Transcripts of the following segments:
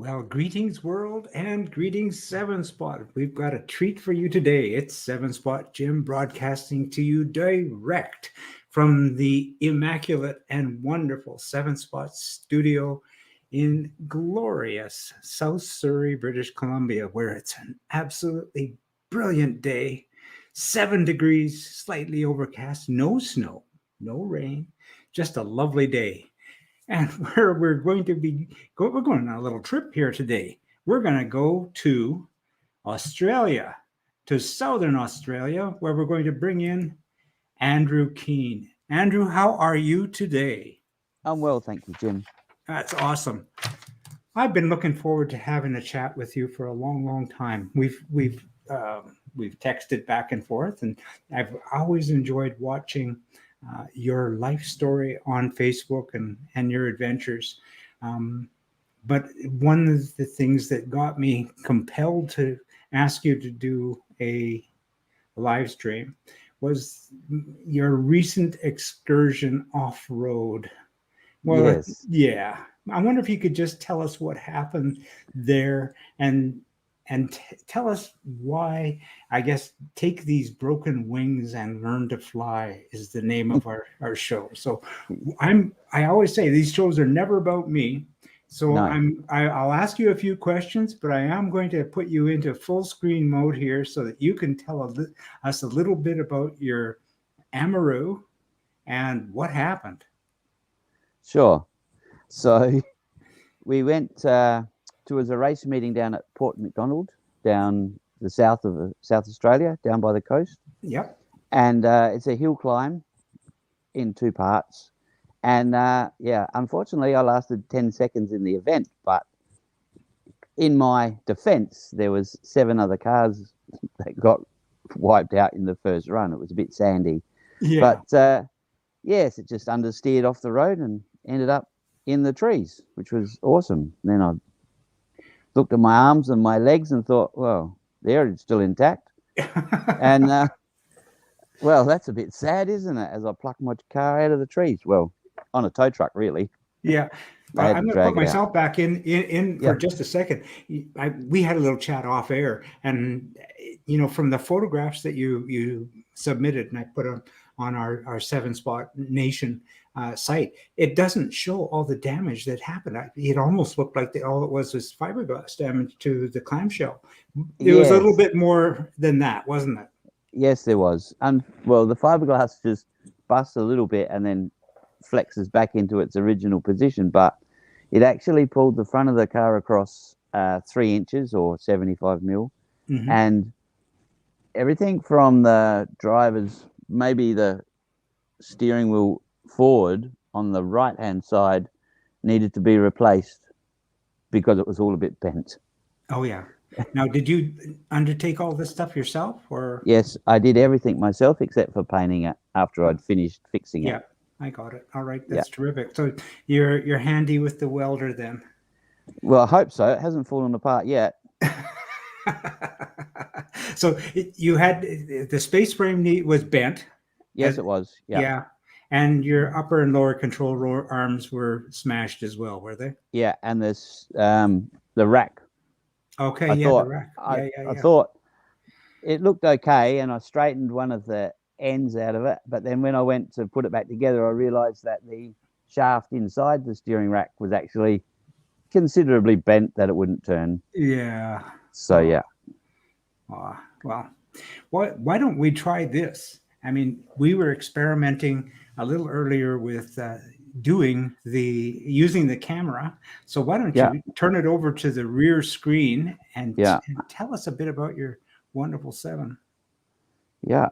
Well, greetings, world, and greetings, Seven Spot. We've got a treat for you today. It's Seven Spot Jim broadcasting to you direct from the immaculate and wonderful Seven Spot studio in glorious South Surrey, British Columbia, where it's an absolutely brilliant day. 7 degrees, slightly overcast, no snow, no rain, just a lovely day. And where we're going to be we're going on a little trip here today. We're going to go to Australia, to southern Australia, where we're going to bring in Andrew Keene. Andrew, how are you today? I'm well, thank you, Jim. That's awesome. I've been looking forward to having a chat with you for a long, long time. We've texted back and forth, and I've always enjoyed watching your life story on Facebook and your adventures. But one of the things that got me compelled to ask you to do a live stream was your recent excursion off road. Well, Yes, yeah. I wonder if you could just tell us what happened there and tell us why. I guess Take These Broken Wings and Learn to Fly is the name of our show. So I always say these shows are never about me. So no, I'll ask you a few questions, but I am going to put you into full screen mode here so that you can tell us a little bit about your Amaru and what happened. sure. So we went to a race meeting down at Port Macdonald, down the south of South Australia, down by the coast, Yep. and it's a hill climb in two parts. And yeah, unfortunately, I lasted 10 seconds in the event, but in my defence, there was 7 other cars that got wiped out in the first run. It was a bit sandy, Yeah. but yes, it just understeered off the road and ended up in the trees, which was awesome. Then I looked at my arms and my legs and thought, well, they're still intact. And well, that's a bit sad, isn't it? As I plucked my car out of the trees. Well, on a tow truck, really. Yeah. They Well, had I'm to going to put drag it out. myself back in for Yeah, just a second. We had a little chat off air, and from the photographs that you submitted, and I put on our Seven Spot Nation site, it doesn't show all the damage that happened. It almost looked like all it was fiberglass damage to the clamshell. It was a little yes, bit more than that, wasn't it? yes, there was. And well, the fiberglass just busts a little bit and then flexes back into its original position, but it actually pulled the front of the car across 3 inches or 75 mil, Hmm. and everything from the driver's, maybe the steering wheel forward on the right hand side, needed to be replaced because it was all a bit bent. Oh yeah. Now, did you undertake all this stuff yourself, or? Yes, I did everything myself except for painting it after I'd finished fixing it. Yeah, I got it. All right, Yeah. that's terrific. So you're handy with the welder then. Well, I hope so. It hasn't fallen apart yet. So you had the space frame was bent, Yes, as it was. Yeah. yeah, and your upper and lower control arms were smashed as well, were they? Yeah. And this, the rack, Okay, I yeah, the thought, rack. I, Yeah, yeah, I yeah. thought it looked okay, and I straightened one of the ends out of it. But then when I went to put it back together, I realized that the shaft inside the steering rack was actually considerably bent, that it wouldn't turn. Yeah. So Oh, yeah. oh, well, why don't we try this? I mean, we were experimenting a little earlier with using the camera. So why don't Yeah. you turn it over to the rear screen Yeah. and tell us a bit about your wonderful seven? Yeah.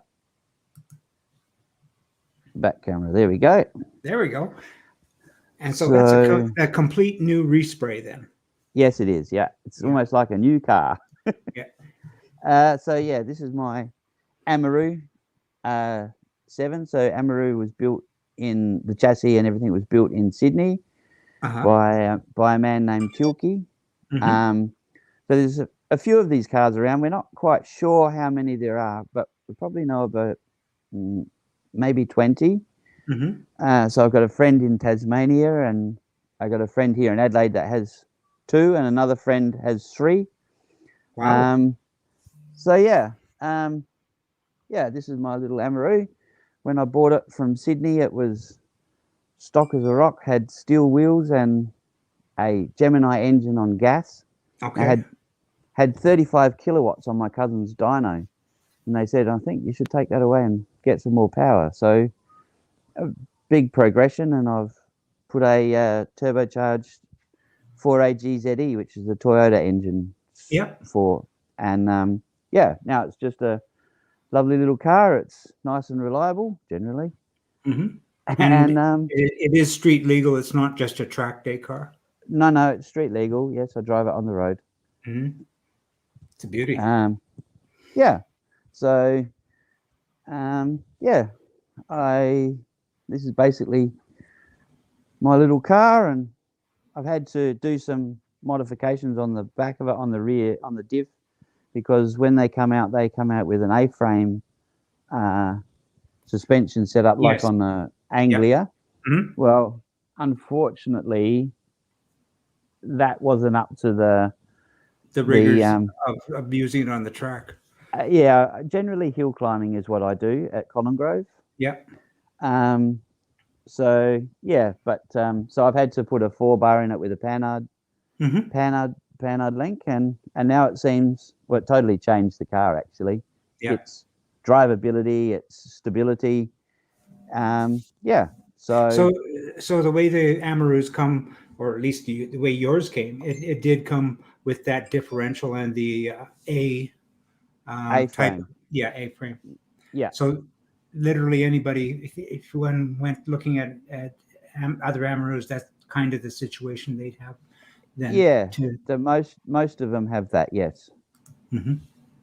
Back camera. There we go. There we go. And so that's So a complete new respray then. yes, it is. Yeah. It's Yeah. almost like a new car. Yeah. So yeah, this is my Amaru 7. So Amaru was built in the chassis and everything was built in Sydney Uh-huh. by a man named Tilke. Hmm. So there's a few of these cars around. We're not quite sure how many there are, but we probably know about maybe 20. Hmm. So I've got a friend in Tasmania, and I got a friend here in Adelaide that has 2, and another friend has 3. Wow. So yeah, this is my little Amaroo. When I bought it from Sydney, it was stock as a rock, had steel wheels and a Gemini engine on gas. I Okay. had 35 kilowatts on my cousin's dyno, and they said, I think you should take that away and get some more power. So a big progression, and I've put a turbocharged 4AG which is the Toyota engine Yep. and now it's just a lovely little car. It's nice and reliable generally. Mm-hmm. And And it is street legal. It's not just a track day car. no, it's street legal. Yes, I drive it on the road. Mm-hmm. It's a beauty. Yeah. So, this is basically my little car, and I've had to do some modifications on the back of it, on the rear, on the diff, because when they come out with an A-frame suspension set up like Yes. on the Anglia. Mm-hmm. Well, unfortunately, that wasn't up to the rigors of using it on the track. Generally hill climbing is what I do at Colin Grove. Yeah. So I've had to put a 4-bar in it with a Panhard, Panhard link, and now it seems, well, it totally changed the car actually. Yeah. Its drivability, its stability. So the way the Amaroos come, or at least the way yours came, it did come with that differential and the A-frame. Type, A-frame. Yeah. So literally anybody, if one went looking at other Amaroos, that's kind of the situation they'd have. Then most of them have that. Yes. Mm-hmm.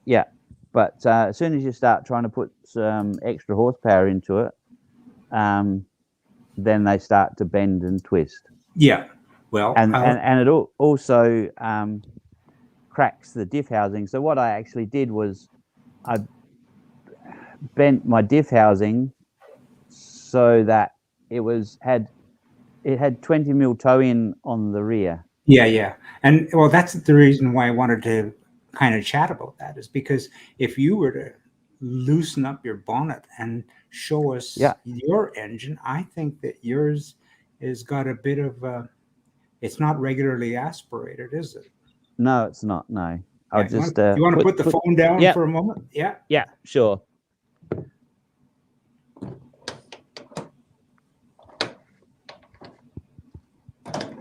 Yeah, but as soon as you start trying to put some extra horsepower into it, then they start to bend and twist. Yeah. Well, and it also cracks the diff housing. So what I actually did was I bent my diff housing so that it had 20 mil toe in on the rear. Yeah. And well, that's the reason why I wanted to kind of chat about that, is because if you were to loosen up your bonnet and show us your engine, I think that yours has got a bit of it's not regularly aspirated, is it? No, it's not. No. I'll just you want to put the phone down for a moment? Yeah, sure.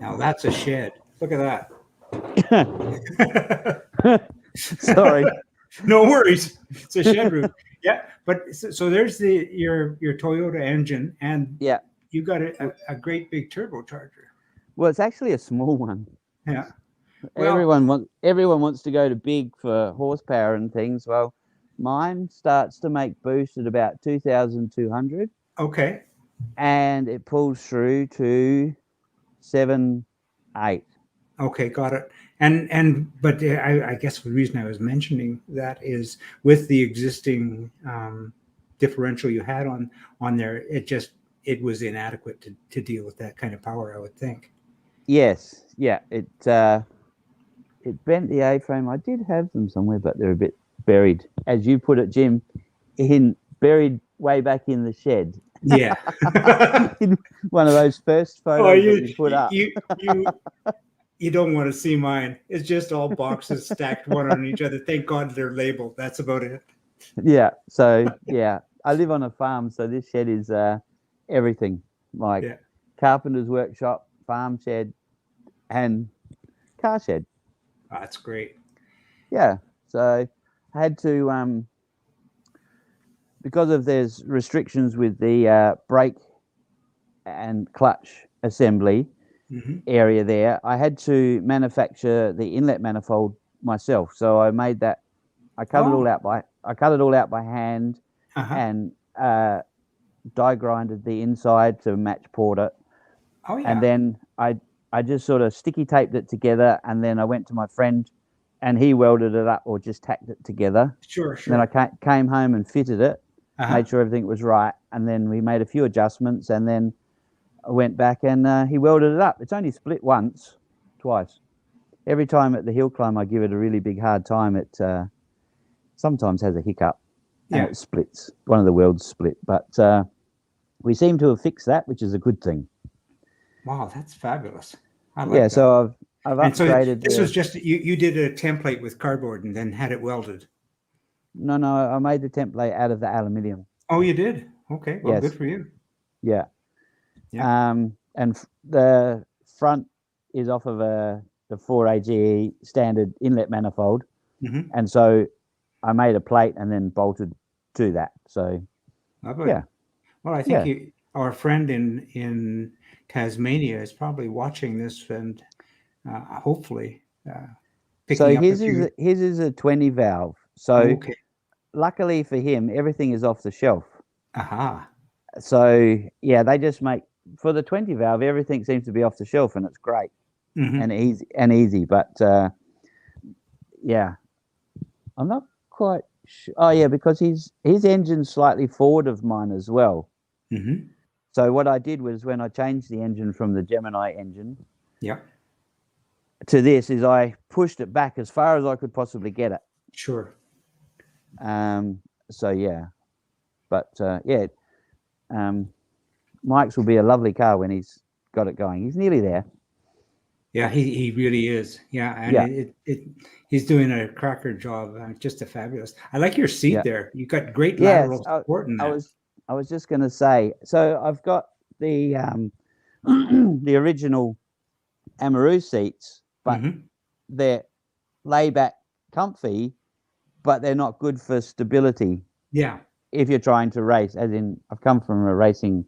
Now that's a shed. Look at that. Sorry. No worries. It's a shed roof. Yeah, but so there's your Toyota engine, and you got a great big turbocharger. Well, it's actually a small one. Yeah. Well, everyone wants to go to big for horsepower and things. Well, mine starts to make boost at about 2,200. Okay. And it pulls through to 7.8. Okay, got it. But I guess the reason I was mentioning that is with the existing differential you had on there, it was inadequate to deal with that kind of power, I would think. Yes, yeah. It bent the A-frame. I did have them somewhere, but they're a bit buried, as you put it, Jim, buried way back in the shed. Yeah. In one of those first photos that you put up. You don't want to see mine. It's just all boxes stacked one on each other. Thank God they're labeled. That's about it. Yeah. So, I live on a farm, so this shed is everything, like carpenter's workshop, farm shed, and car shed. Oh, that's great. Yeah. So I had to, because of there's restrictions with the brake and clutch assembly area there, I had to manufacture the inlet manifold myself. So I made that. I cut it all out by hand and die grinded the inside to match port it. Oh yeah. And then I just sort of sticky taped it together, and then I went to my friend and he welded it up or just tacked it together. Sure. And then I came home and fitted it, made sure everything was right, and then we made a few adjustments, and then I went back and he welded it up. It's only split twice. every time at the hill climb, I give it a really big hard time. It sometimes has a hiccup and Yeah. it splits. One of the wheels split, but we seem to have fixed that, which is a good thing. Wow, that's fabulous. I Yeah, like that. so I've And so upgraded this the. was just you did a template with cardboard and then had it welded. No, I made the template out of the aluminium. Oh, you did? Okay, well, good Yes, for you. yeah. Yeah. And the front is off of the 4AGE standard inlet manifold, Mm-hmm. and so I made a plate and then bolted to that. So Lovely. yeah, Well, I think yeah. our friend in Tasmania is probably watching this and hopefully So picking up a few. his is a 20 valve. Oh, So okay. luckily for him, everything is off the shelf. Aha. So yeah, they just make for the 20 valve, everything seems to be off the shelf, and it's great Mm-hmm. and easy. But yeah, I'm not quite sure. Oh yeah, because his engine's slightly forward of mine as well. Mm-hmm. So what I did was when I changed the engine from the Gemini engine Yeah. to this, is I pushed it back as far as I could possibly get it. Sure. So yeah, but yeah, Mike's will be a lovely car when he's got it going. He's nearly there. Yeah, he really is. Yeah, and Yeah, he's doing a cracker job. Just a fabulous. I like your seat yeah. there. You got great Yes, lateral support in I that. was I was just going to say. So I've got the the original Amaroo seats, but Mm-hmm. they're layback, comfy, but they're not good for stability Yeah. if you're trying to race. As in, I've come from a racing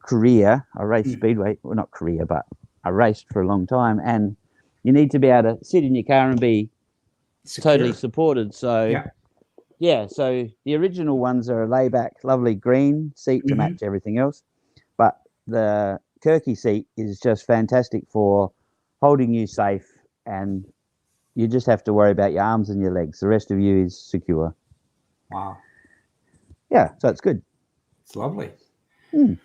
career. I raced Mm. speedway, well, not career, but I raced for a long time, and you need to be able to sit in your car and be totally Secure. supported. So Yeah. yeah, so the original ones are a layback, lovely green seat to Mm-hmm. match everything else, but the Kirky seat is just fantastic for holding you safe, and you just have to worry about your arms and your legs. The rest of you is secure. Wow. Yeah, so it's good. It's lovely. Mm.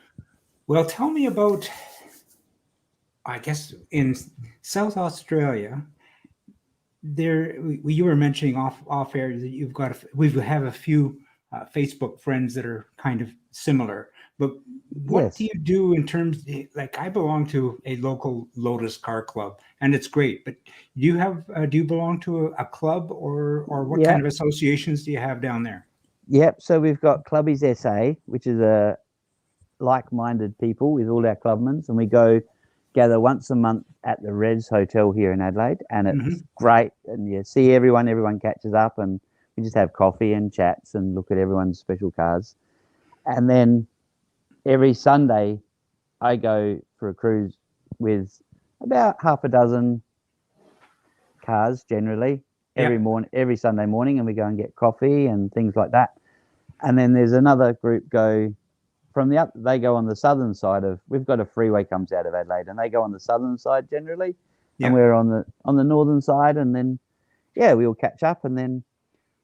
Well, tell me about, I guess, in South Australia, you were mentioning off air that we have a few Facebook friends that are kind of similar. But what do Yes. you do in terms like I belong to a local Lotus car club, and it's great. But do you belong to a club or what kind Yep. of associations do you have down there? Yep. So we've got Clubbies SA, which is a like-minded people with all our clubmen, and we go gather once a month at the Res Hotel here in Adelaide, and it's Mm-hmm. great. And you see everyone catches up, and we just have coffee and chats and look at everyone's special cars. And then every Sunday, I go for a cruise with about half a dozen cars generally Yeah. every Sunday morning, and we go and get coffee and things like that. And then there's another group go from they go on the southern side of. We've got a freeway comes out of Adelaide, and they go on the southern side generally, and Yeah. we're on the northern side. And then yeah, we all catch up, and then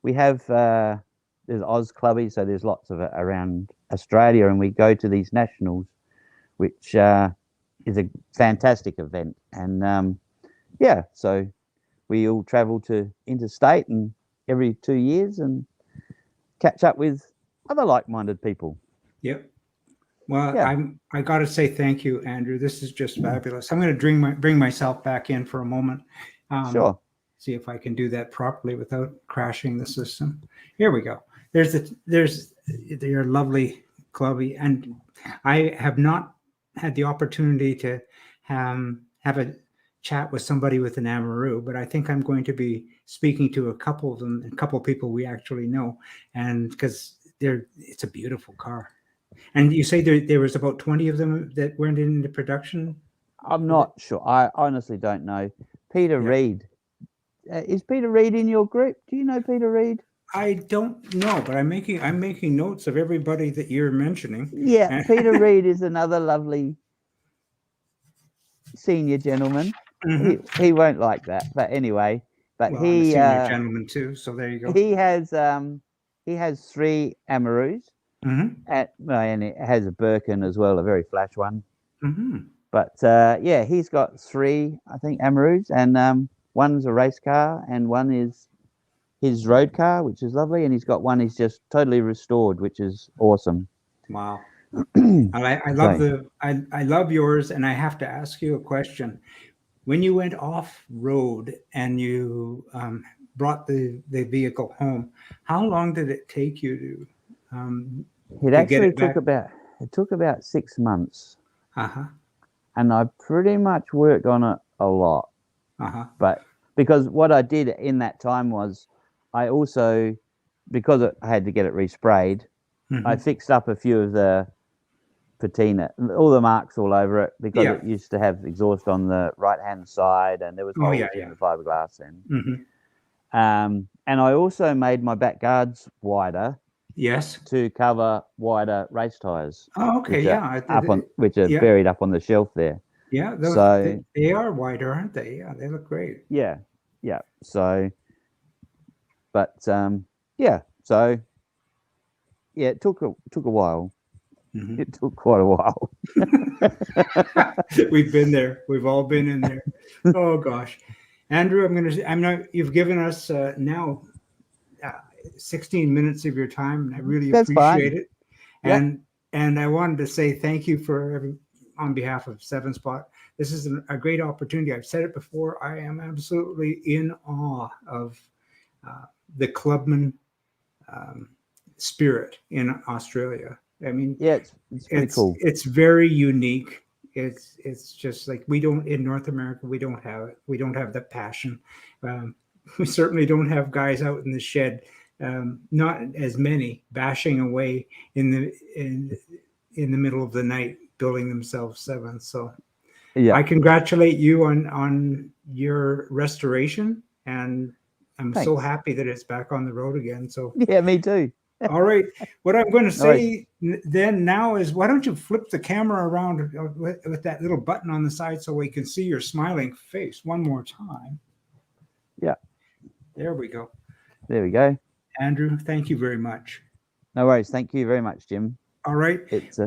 we have there's Oz Clubby, so there's lots of it around Australia, and we go to these nationals, which is a fantastic event. And yeah, so we all travel to interstate and every 2 years and catch up with other like-minded people. Yep. Well, Yeah, I got to say thank you, Andrew. This is just fabulous. I'm going to bring myself back in for a moment. sure. See if I can do that properly without crashing the system. Here we go. There's your lovely clubby, and I have not had the opportunity to have a chat with somebody with an Amaroo, but I think I'm going to be speaking to a couple of them, a couple of people we actually know, and because it's a beautiful car. And you say there was about 20 of them that went into production? I'm not sure. I honestly don't know. Peter Yeah. Reid. Is Peter Reid in your group? Do you know Peter Reid? I don't know, but I'm making notes of everybody that you're mentioning. Yeah, Peter Reid is another lovely senior gentleman. Mhm. He won't like that, but anyway. But Well, I'm a senior gentleman too, so there you go. he has 3 Amaroos, Hmm. and it has a Birkin as well, a very flash one. Hmm. But yeah, he's got 3, I think, Amaroos, and one's a race car, and one is his road car, which is lovely, and he's got one he's just totally restored, which is awesome. Wow. I love So, I love yours, and I have to ask you a question. When you went off road and you brought the vehicle home, how long did it take you it to get actually it back? it took about 6 months, Uh-huh. and I pretty much worked on it a lot. Uh-huh. But because what I did in that time was, I also, because I had to get it resprayed, I Hmm. fixed up a few of the patina, all the marks all over it, because Yeah. it used to have exhaust on the right hand side, and there was Oh yeah, holes in yeah. the fiberglass. Hmm. And I also made my back guards wider Yes. to cover wider race tires, Oh, okay. Yeah. which are Yeah. buried up on the shelf there. Yeah. So They are wider, aren't they? Yeah, they look great. yeah, yeah. So, but yeah. So yeah, it took a while. Hmm. It took quite a while. We've been there. We've all been in there. Oh gosh, Andrew, I'm not. You've given us now uh, 16 minutes of your time, and I really That's appreciate fine. it. Yep. And I wanted to say thank you on behalf of Seven Spot. This is a great opportunity. I've said it before. I am absolutely in awe of uh, the clubman um, spirit in Australia. I mean, Yeah, it's pretty cool. it's very unique. It's just like we don't in North America. We don't have it. We don't have the passion. Um, we certainly don't have guys out in the shed. Not as many bashing away in the middle of the night building themselves sevens. So Yeah. I congratulate you on your restoration, and I'm so Thanks. happy that it's back on the road again. So Yeah, me too. all right. What I'm going to No worries. say then now is why don't you flip the camera around with that little button on the side so we can see your smiling face one more time. Yeah. There we go. There we go. Andrew, thank you very much. No worries. Thank you very much, Jim. All right. It's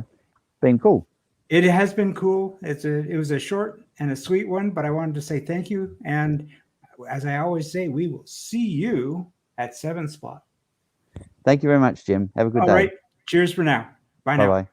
been cool. It has been cool. It was a short and a sweet one, but I wanted to say thank you. And as I always say, we will see you at Seven Spot. Thank you very much, Jim. Have a good All day. right. Cheers for now. Bye Bye now. bye.